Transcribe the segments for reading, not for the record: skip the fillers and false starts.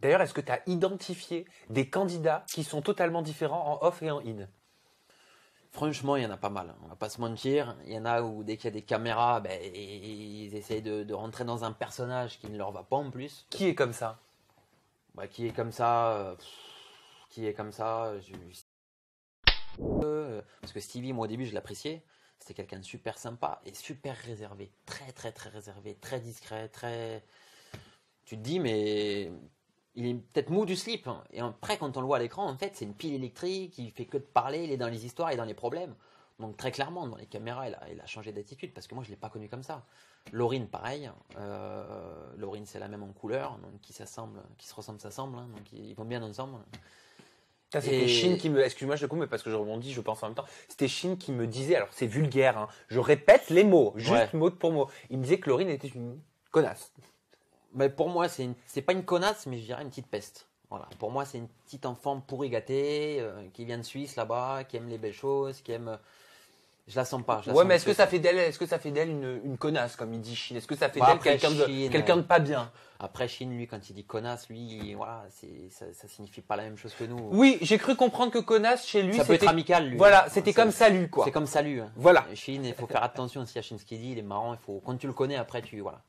D'ailleurs, est-ce que tu as identifié des candidats qui sont totalement différents en off et en in? Franchement, il y en a pas mal. On va pas se mentir. Il y en a où dès qu'il y a des caméras, ben, ils essayent de rentrer dans un personnage qui ne leur va pas en plus. Qui est comme ça? Bah, qui est comme ça Qui est comme ça Parce que Stevie, moi au début, je l'appréciais. C'était quelqu'un de super sympa et super réservé. Très, très, très réservé. Très discret. Très. Tu te dis, mais il est peut-être mou du slip, hein. Et après, quand on le voit à l'écran, en fait, c'est une pile électrique, il fait que de parler, il est dans les histoires et dans les problèmes. Donc très clairement, dans les caméras, il a changé d'attitude, parce que moi, je ne l'ai pas connu comme ça. Laurine, pareil. Laurine, c'est la même en couleur, donc qui se ressemblent, s'assemblent, hein, donc ils vont bien ensemble. Ça, c'était Chine qui me... Excuse-moi, je te coupe, mais parce que je rebondis, je pense en même temps. C'était Chine qui me disait, alors c'est vulgaire, hein, je répète les mots, juste mot pour mot. Il me disait que Laurine était une connasse. Mais pour moi, c'est pas une connasse, mais je dirais une petite peste. Voilà. Pour moi, c'est une petite enfant pourri gâtée, qui vient de Suisse là-bas, qui aime les belles choses, qui aime. Je la sens pas. Ouais, mais est-ce que ça fait d'elle une connasse, comme il dit Chine? Est-ce que ça fait d'elle quelqu'un de pas bien? Après, Chine, lui, quand il dit connasse, lui, voilà, ça signifie pas la même chose que nous. Oui, j'ai cru comprendre que connasse, chez lui, ça peut être amical, lui. Voilà, c'était comme salut, quoi. C'est comme salut. Hein. Voilà. Chine, il faut faire attention aussi à Chine, ce qu'il dit, il est marrant, quand tu le connais, après, voilà.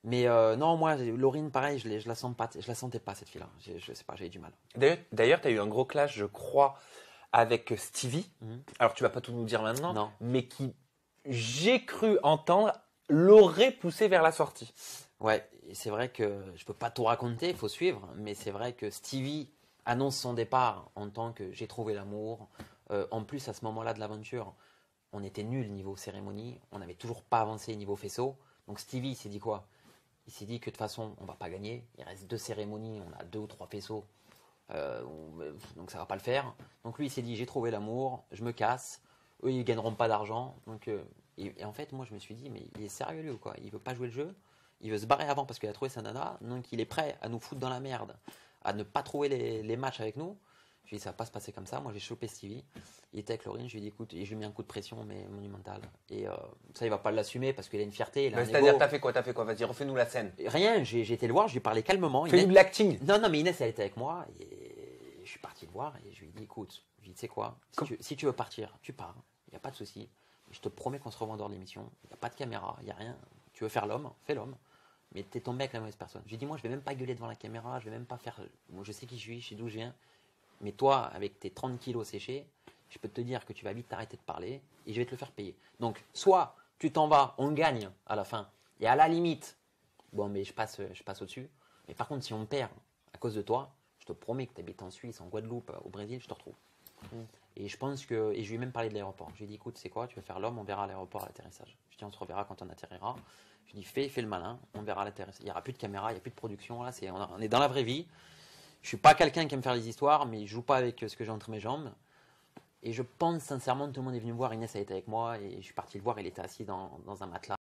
Mais non, moi, Laurine, pareil, je la sentais pas, cette fille-là. Je sais pas, j'avais du mal. D'ailleurs, tu as eu un gros clash, je crois, avec Stevie. Alors, tu vas pas tout nous dire maintenant, non. Mais qui, j'ai cru entendre, l'aurait poussé vers la sortie. Ouais, c'est vrai que je peux pas tout raconter, il faut suivre, mais c'est vrai que Stevie annonce son départ en tant que j'ai trouvé l'amour. En plus, à ce moment-là de l'aventure, on était nuls niveau cérémonie, on n'avait toujours pas avancé niveau faisceau. Donc Stevie, il s'est dit quoi? Il s'est dit que de toute façon, on va pas gagner. Il reste 2 cérémonies, on a 2 ou 3 faisceaux. Donc ça va pas le faire. Donc lui, il s'est dit, j'ai trouvé l'amour, je me casse. Eux, ils gagneront pas d'argent. Donc, et en fait, moi, je me suis dit, mais il est sérieux lui ou quoi? Il veut pas jouer le jeu. Il veut se barrer avant parce qu'il a trouvé sa nana. Donc il est prêt à nous foutre dans la merde, à ne pas trouver les matchs avec nous. Je lui ai dit, ça va pas se passer comme ça. Moi, j'ai chopé Stevie. Il était avec Laurine. Je lui ai dit, écoute, et je lui ai mis un coup de pression, mais monumental. Et ça, il va pas l'assumer parce qu'il a une fierté. C'est-à-dire, t'as fait quoi? Vas-y, refais-nous la scène. Rien, j'ai été le voir, je lui ai parlé calmement. Fais-nous de l'acting. Non, mais Inès, elle était avec moi. Et je suis parti le voir et je lui ai dit, écoute, je lui ai dit, tu sais quoi, si tu veux partir, tu pars. Il n'y a pas de souci. Je te promets qu'on se revoit en dehors de l'émission. Il n'y a pas de caméra, il n'y a rien. Tu veux faire l'homme, fais l'homme. Mais t'es tombé avec la mauvaise personne. J'ai dit, moi, je vais même pas gueuler devant la caméra, je vais même pas faire. Moi, je sais qui je suis, je sais d'où je viens. Mais toi, avec tes 30 kilos séchés, je peux te dire que tu vas vite t'arrêter de parler et je vais te le faire payer. Donc, soit tu t'en vas, on gagne à la fin, et à la limite, bon, mais je passe au-dessus. Mais par contre, si on perd à cause de toi, je te promets que tu habites en Suisse, en Guadeloupe, au Brésil, je te retrouve. Et je pense que. Et je lui ai même parlé de l'aéroport. Je lui ai dit, écoute, c'est quoi? Tu veux faire l'homme, on verra à l'aéroport à l'atterrissage. Je dis, on se reverra quand on atterrira. Je lui ai dit, fais le malin, on verra à l'atterrissage. Il n'y aura plus de caméra, il n'y a plus de production. Là, on est dans la vraie vie. Je suis pas quelqu'un qui aime faire les histoires, mais je joue pas avec ce que j'ai entre mes jambes. Et je pense sincèrement, tout le monde est venu me voir. Inès a été avec moi et je suis parti le voir. Il était assis dans un matelas.